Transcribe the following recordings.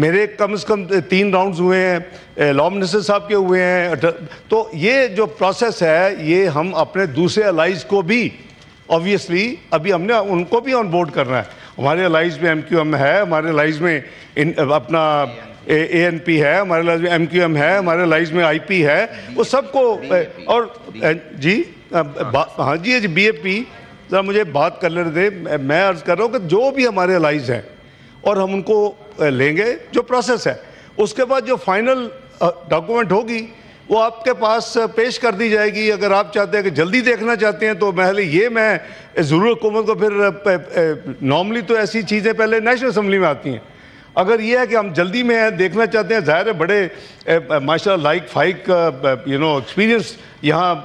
میرے کم از کم 3 راؤنڈز ہوئے ہیں، لاء منسٹر صاحب کے ہوئے ہیں، تو یہ جو پروسیس ہے یہ ہم اپنے دوسرے الائز کو بھی obviously ابھی ہم نے ان کو بھی آن بورڈ کرنا ہے. ہمارے الائز میں MQM ہے، ہمارے الائز میں اپنا ANP ہے، ہمارے الائز میں MQM ہے، ہمارے الائز میں IP ہے، وہ سب کو اور جی ہاں جی BAP ذرا مجھے بات کر لینے دے. میں عرض کر رہا ہوں کہ جو بھی ہمارے الائز ہیں اور ہم ان کو لیں گے، جو پروسیس ہے اس کے بعد جو فائنل ڈاکومنٹ ہوگی وہ آپ کے پاس پیش کر دی جائے گی. اگر آپ چاہتے ہیں کہ جلدی دیکھنا چاہتے ہیں تو میں ضرور حکومت کو پھر نارملی تو ایسی چیزیں پہلے نیشنل اسمبلی میں آتی ہیں. اگر یہ ہے کہ ہم جلدی میں دیکھنا چاہتے ہیں، ظاہر ہے بڑے ماشاءاللہ لائک فائک ایکسپیرینس یہاں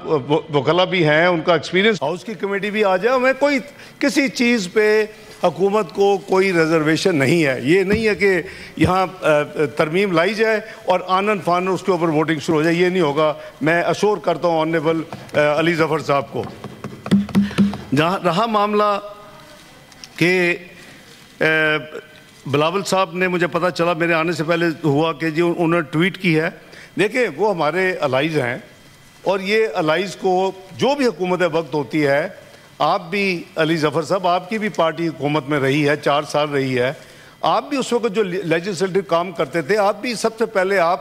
وکلا بھی ہیں، ان کا ایکسپیرینس ہاؤس کی کمیٹی بھی آ جائے. ہمیں کوئی کسی چیز پہ حکومت کو کوئی ریزرویشن نہیں ہے. یہ نہیں ہے کہ یہاں ترمیم لائی جائے اور آنن فانن اس کے اوپر ووٹنگ شروع ہو جائے، یہ نہیں ہوگا. میں اشور کرتا ہوں آنریبل علی ظفر صاحب کو. جہاں رہا معاملہ کہ بلاول صاحب نے، مجھے پتہ چلا میرے آنے سے پہلے ہوا کہ جی انہوں نے ٹویٹ کی ہے. دیکھیں وہ ہمارے الائز ہیں اور یہ الائز کو جو بھی حکومت وقت ہوتی ہے، آپ بھی علی ظفر صاحب، آپ کی بھی پارٹی حکومت میں رہی ہے، 4 سال رہی ہے. آپ بھی اس وقت جو لیجسلیٹو کام کرتے تھے، آپ بھی سب سے پہلے آپ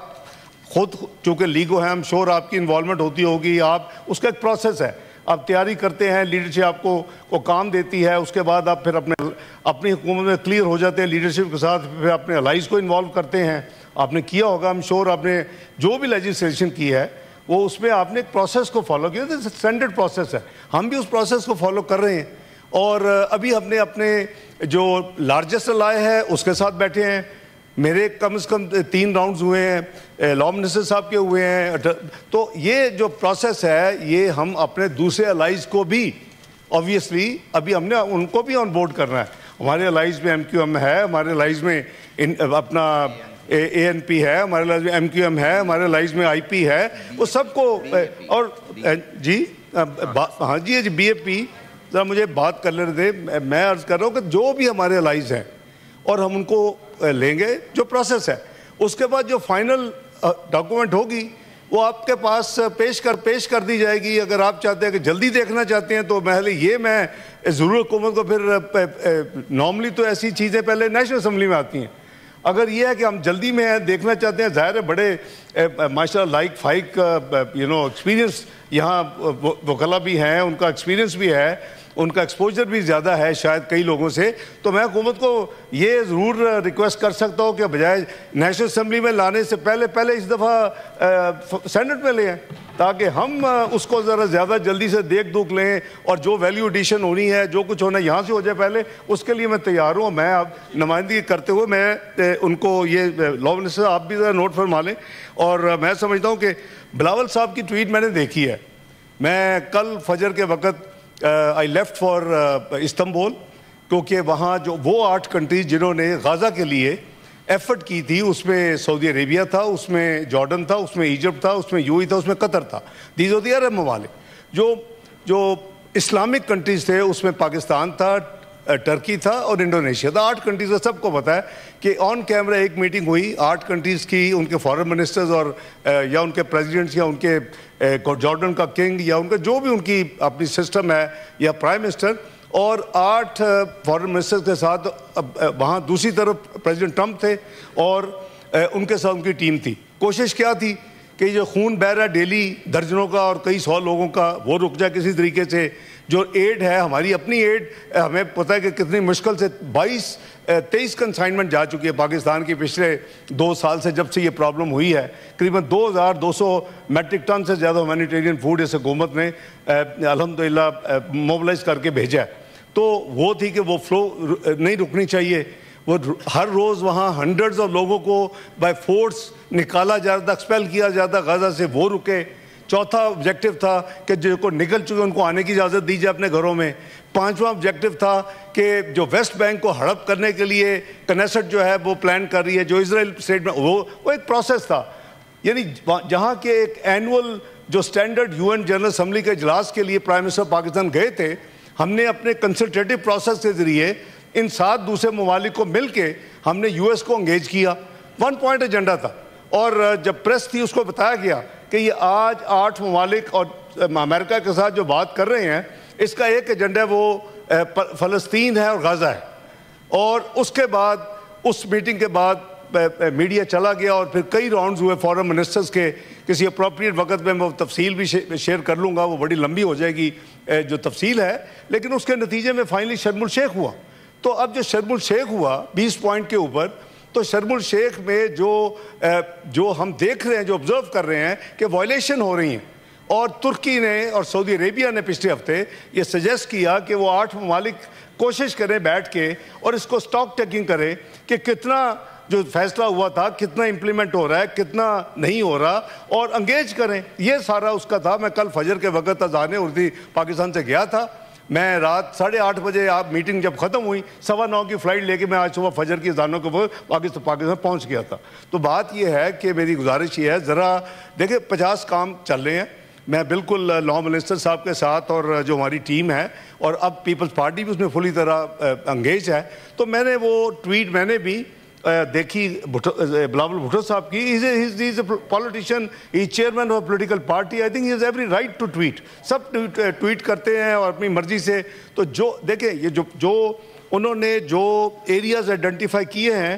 خود چونکہ لیگو ہیں، ہم شور آپ کی انوالومنٹ ہوتی ہوگی. آپ اس کا ایک پروسیس ہے، آپ تیاری کرتے ہیں، لیڈرشپ آپ کو کام دیتی ہے. اس کے بعد آپ پھر اپنی حکومت میں کلیئر ہو جاتے ہیں لیڈرشپ کے ساتھ، پھر اپنے الائز کو انوالو کرتے ہیں. آپ نے کیا ہوگا، ہم شور آپ نے جو بھی لیجسلیشن کی ہے وہ اس میں آپ نے ایک پروسیس کو فالو کیا. اسٹینڈرڈ پروسیس ہے، ہم بھی اس پروسیس کو فالو کر رہے ہیں. اور ابھی ہم نے اپنے جو لارجسٹ الائے ہے اس کے ساتھ بیٹھے ہیں. میرے کم از کم 3 راؤنڈز ہوئے ہیں، لاء منسٹر صاحب کے ہوئے ہیں. تو یہ جو پروسیس ہے یہ ہم اپنے دوسرے الائز کو بھی obviously ابھی ہم نے ان کو بھی آن بورڈ کرنا ہے. ہمارے الائز میں MQM ہے، ہمارے الائز میں اپنا ANP ہے، ہمارے الائز میں MQM ہے، ہمارے الائز میں IP ہے، وہ سب کو اور جی ہاں جی BAP ذرا مجھے بات کر لینے دے. میں عرض کر رہا ہوں کہ جو بھی ہمارے الائز ہیں اور ہم ان کو لیں گے، جو پروسیس ہے اس کے بعد جو فائنل ڈاکومنٹ ہوگی وہ آپ کے پاس پیش کر دی جائے گی. اگر آپ چاہتے ہیں کہ جلدی دیکھنا چاہتے ہیں تو میں ضرور حکومت کو پھر نارملی تو ایسی چیزیں پہلے نیشنل اسمبلی میں آتی ہیں. اگر یہ ہے کہ ہم جلدی میں دیکھنا چاہتے ہیں، ظاہر ہے بڑے ماشاءاللہ لائک فائک ایکسپیرینس یہاں وکلا بھی ہیں، ان کا ایکسپیرینس بھی ہے، ان کا ایکسپوجر بھی زیادہ ہے شاید کئی لوگوں سے. تو میں حکومت کو یہ ضرور ریکویسٹ کر سکتا ہوں کہ بجائے نیشنل اسمبلی میں لانے سے پہلے اس دفعہ سینٹ میں لیں، تاکہ ہم اس کو ذرا زیادہ جلدی سے دیکھ دکھ لیں اور جو ویلیو ایڈیشن ہونی ہے، جو کچھ ہونا یہاں سے ہو جائے پہلے. اس کے لیے میں تیار ہوں. میں اب نمائندگی کرتے ہوئے میں ان کو یہ لاء منسٹر آپ بھی ذرا نوٹ فرما لیں. اور میں سمجھتا ہوں کہ بلاول صاحب کی ٹویٹ میں نے دیکھی ہے. میں کل فجر کے وقت I left for استنبول، کیونکہ وہاں جو وہ 8 کنٹریز جنہوں نے غزہ کے لیے ایفرٹ کی تھی، اس میں سعودی عربیہ تھا، اس میں جارڈن تھا، اس میں ایجپٹ تھا، اس میں UAE تھا، اس میں قطر تھا. دیز آر دی عرب ممالک. جو اسلامک کنٹریز تھے اس میں پاکستان تھا، ٹرکی تھا اور انڈونیشیا تھا. 8 کنٹریز کا سب کو پتہ ہے کہ آن کیمرہ ایک میٹنگ ہوئی 8 کنٹریز کی، ان کے فارن منسٹرز اور یا ان کے پریزیڈنٹس یا ان کے جارڈن کا کنگ یا ان کا جو بھی ان کی اپنی سسٹم ہے یا پرائم منسٹر، اور 8 فارن منسٹرز کے ساتھ وہاں دوسری طرف پریزیڈنٹ ٹرمپ تھے اور ان کے ساتھ ان کی ٹیم تھی. کوشش کیا تھی کہ جو خون بہ رہا ہے ڈیلی درجنوں کا اور کئی 100 لوگوں کا، وہ رک جائے کسی طریقے سے. جو ایڈ ہے ہماری اپنی ایڈ، ہمیں پتہ ہے کہ کتنی مشکل سے 23 کنسائنمنٹ جا چکی ہے پاکستان کی پچھلے 2 سال سے جب سے یہ پرابلم ہوئی ہے. قریباً 2200 میٹرک ٹن سے زیادہ ہیومینیٹیرین فوڈ اس حکومت نے الحمدللہ موبلائز کر کے بھیجا ہے. تو وہ تھی کہ وہ فلو نہیں رکنی چاہیے. وہ ہر روز وہاں ہنڈریڈز آف لوگوں کو بائی فورس نکالا جاتا، ایکسپیل کیا جاتا غزہ سے، وہ رکے. چوتھا آبجیکٹو تھا کہ جو کو نکل چکے ان کو آنے کی اجازت دی جائے اپنے گھروں میں. 5واں آبجیکٹو تھا کہ جو ویسٹ بینک کو ہڑپ کرنے کے لیے کنیسٹ جو ہے وہ پلان کر رہی ہے، جو اسرائیل اسٹیٹ میں وہ ایک پروسیس تھا. یعنی جہاں کے ایک اینول جو سٹینڈرڈ UN جنرل اسمبلی کے اجلاس کے لیے پرائم منسٹر پاکستان گئے تھے، ہم نے اپنے کنسلٹیٹو پروسیس کے ذریعے ان 7 دوسرے ممالک کو مل کے ہم نے US کو انگیج کیا. 1 پوائنٹ ایجنڈا تھا، اور جب پریس تھی اس کو بتایا گیا کہ یہ آج 8 ممالک اور امریکہ کے ساتھ جو بات کر رہے ہیں اس کا ایک ایجنڈا وہ فلسطین ہے اور غزہ ہے. اور اس کے بعد اس میٹنگ کے بعد میڈیا چلا گیا اور پھر کئی راؤنڈز ہوئے فورن منسٹرز کے. کسی اپروپریٹ وقت میں وہ تفصیل بھی شیئر کر لوں گا، وہ بڑی لمبی ہو جائے گی جو تفصیل ہے، لیکن اس کے نتیجے میں فائنلی شرم الشیخ ہوا. تو اب جو شرم الشیخ ہوا 20 پوائنٹ کے اوپر، تو شرم الشیخ میں جو ہم دیکھ رہے ہیں، جو آبزرو کر رہے ہیں کہ وائلیشن ہو رہی ہیں. اور ترکی نے اور سعودی عربیہ نے پچھلے ہفتے یہ سجیسٹ کیا کہ وہ 8 ممالک کوشش کریں بیٹھ کے اور اس کو سٹاک ٹیکنگ کریں کہ کتنا جو فیصلہ ہوا تھا کتنا امپلیمنٹ ہو رہا ہے، کتنا نہیں ہو رہا، اور انگیج کریں. یہ سارا اس کا تھا. میں کل فجر کے وقت اذان اردو پاکستان سے گیا تھا. میں رات 8:30 بجے آپ میٹنگ جب ختم ہوئی 9:15 کی فلائٹ لے کے میں آج صبح فجر کی اذانوں کے وقت پاکستان پہنچ گیا تھا. تو بات یہ ہے کہ میری گزارش یہ ہے، ذرا دیکھیں 50 کام چل رہے ہیں. میں بالکل لا منسٹر صاحب کے ساتھ اور جو ہماری ٹیم ہے، اور اب پیپلز پارٹی بھی اس میں فلی طرح انگیج ہے. تو میں نے وہ ٹویٹ میں نے بھی دیکھی بلاول بھٹو صاحب کی. He is a politician, he is chairman of political party. I think he has every right to tweet. سب ٹویٹ کرتے ہیں اور اپنی مرضی سے. تو جو دیکھیں یہ جو انہوں نے جو ایریاز آئیڈینٹیفائی کیے ہیں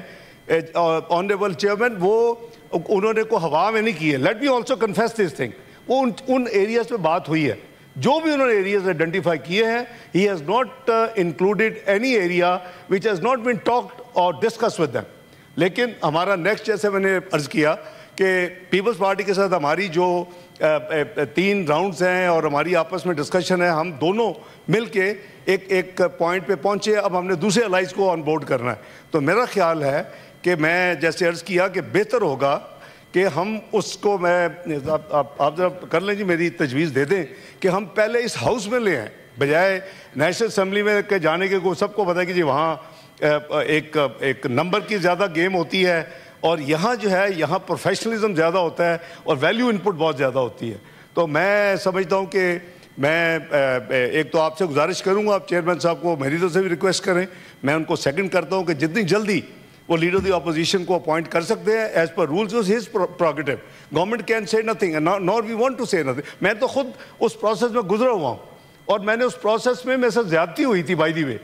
آنریبل چیئرمین، وہ انہوں نے کوئی ہوا میں نہیں کیے. Let me also confess this thing. وہ ان ایریاز پہ بات ہوئی ہے. جو بھی انہوں نے ایریاز آئیڈینٹیفائی کیے ہیں، he has not included any area which has not been talked اور ڈسکس ود دیم. لیکن ہمارا نیکسٹ، جیسے میں نے عرض کیا کہ پیپلز پارٹی کے ساتھ ہماری جو 3 راؤنڈز ہیں اور ہماری آپس میں ڈسکشن ہے، ہم دونوں مل کے ایک پوائنٹ پہ پہنچے. اب ہم نے دوسرے الائز کو آن بورڈ کرنا ہے. تو میرا خیال ہے کہ میں جیسے عرض کیا کہ بہتر ہوگا کہ ہم اس کو آپ ذرا کر لیں جی، میری تجویز دے دیں کہ ہم پہلے اس ہاؤس میں لے آئیں بجائے نیشنل اسمبلی میں کے جانے کے. سب کو پتہ ہے کہ جی وہاں ایک نمبر کی زیادہ گیم ہوتی ہے، اور یہاں جو ہے یہاں پروفیشنلزم زیادہ ہوتا ہے اور ویلیو انپٹ بہت زیادہ ہوتی ہے. تو میں سمجھتا ہوں کہ میں ایک تو آپ سے گزارش کروں گا، آپ چیئرمین صاحب کو میری طرف سے بھی ریکویسٹ کریں. میں ان کو سیکنڈ کرتا ہوں کہ جتنی جلدی وہ لیڈر آف دی اپوزیشن کو اپوائنٹ کر سکتے ہیں as per rules. His prerogative. Government can say nothing nor we want to say nothing. میں تو خود اس پروسیس میں گزرا ہوا ہوں، اور میں نے اس پروسیس میں میرے ساتھ زیادتی ہوئی تھی. By the way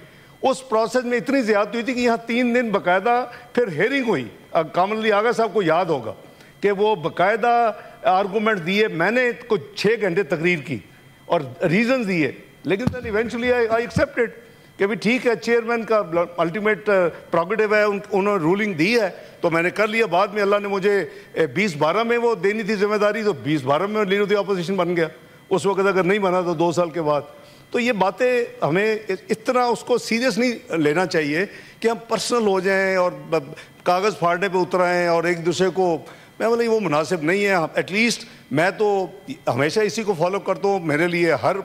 us process میں اتنی زیادتی ہوئی تھی کہ یہاں 3 دن باقاعدہ پھر ہیئرنگ ہوئی. کامن علی آغا صاحب کو یاد ہوگا کہ وہ باقاعدہ آرگومنٹ دیے. میں نے کچھ 6 گھنٹے تقریر کی اور ریزنز دیے، لیکن then eventually I accepted کہ بھی ٹھیک ہے، چیئرمین کا الٹیمیٹ پروگیٹو ہے، انہوں نے رولنگ دی ہے تو میں نے کر لیا. بعد میں اللہ نے مجھے 2012 میں وہ دینی تھی ذمہ داری، تو 2012 میں لیڈر آف دی اپوزیشن بن گیا. اس وقت اگر نہیں بنا تو 2 سال کے بعد. تو یہ باتیں ہمیں اتنا اس کو سیریس نہیں لینا چاہیے کہ ہم پرسنل ہو جائیں اور کاغذ پھاڑنے پہ اتر آئیں اور ایک دوسرے کو. میں بولے وہ مناسب نہیں ہے. ایٹ لیسٹ میں تو ہمیشہ اسی کو فالو کرتا ہوں. میرے لیے ہر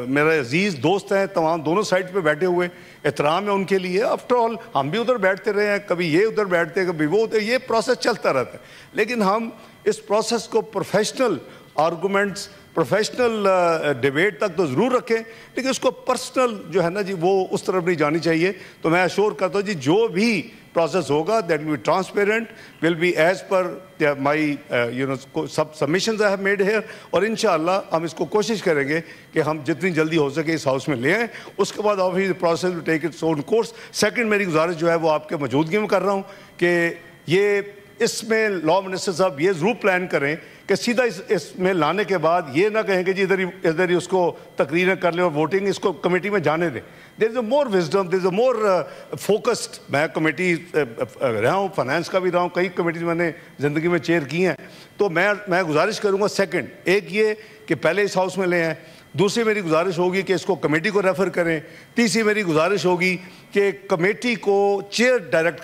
میرے عزیز دوست ہیں تمام دونوں سائڈ پہ بیٹھے ہوئے، احترام ہے ان کے لیے. آفٹر آل ہم بھی ادھر بیٹھتے رہے ہیں، کبھی یہ ادھر بیٹھتے ہیں کبھی وہ ادھر. یہ پروسیس چلتا رہتا ہے، لیکن ہم اس پروسیس کو پروفیشنل آرگومنٹس، پروفیشنل ڈیبیٹ تک تو ضرور رکھیں، لیکن اس کو پرسنل جو ہے نا جی وہ اس طرف نہیں جانی چاہیے. تو میں ایشور کرتا ہوں جی جو بھی پروسیس ہوگا that will be transparent, will be as per my سب submissions I have made here. اور انشاءاللہ ہم اس کو کوشش کریں گے کہ ہم جتنی جلدی ہو سکے اس ہاؤس میں لے آئیں. اس کے بعد obviously process will take its own course. Second میری گزارش جو ہے وہ آپ کے موجودگی میں کر رہا ہوں کہ یہ اس میں لا منسٹر صاحب یہ ضرور پلان کریں کہ سیدھا اس میں لانے کے بعد یہ نہ کہیں کہ جی ادھر ہی اس کو تقریریں کر لیں اور ووٹنگ اس کو کمیٹی میں جانے دیں. دیر از اے مور وزڈم، دیر از اے مور فوکسڈ. میں کمیٹی رہا ہوں، فائنانس کا بھی رہا ہوں، کئی کمیٹیز میں نے زندگی میں چیئر کی ہیں. تو میں گزارش کروں گا سیکنڈ ایک یہ کہ پہلے اس ہاؤس میں لے آئیں. دوسری میری گزارش ہوگی کہ اس کو کمیٹی کو ریفر کریں. تیسری میری گزارش ہوگی کہ کمیٹی کو چیئر ڈائریکٹ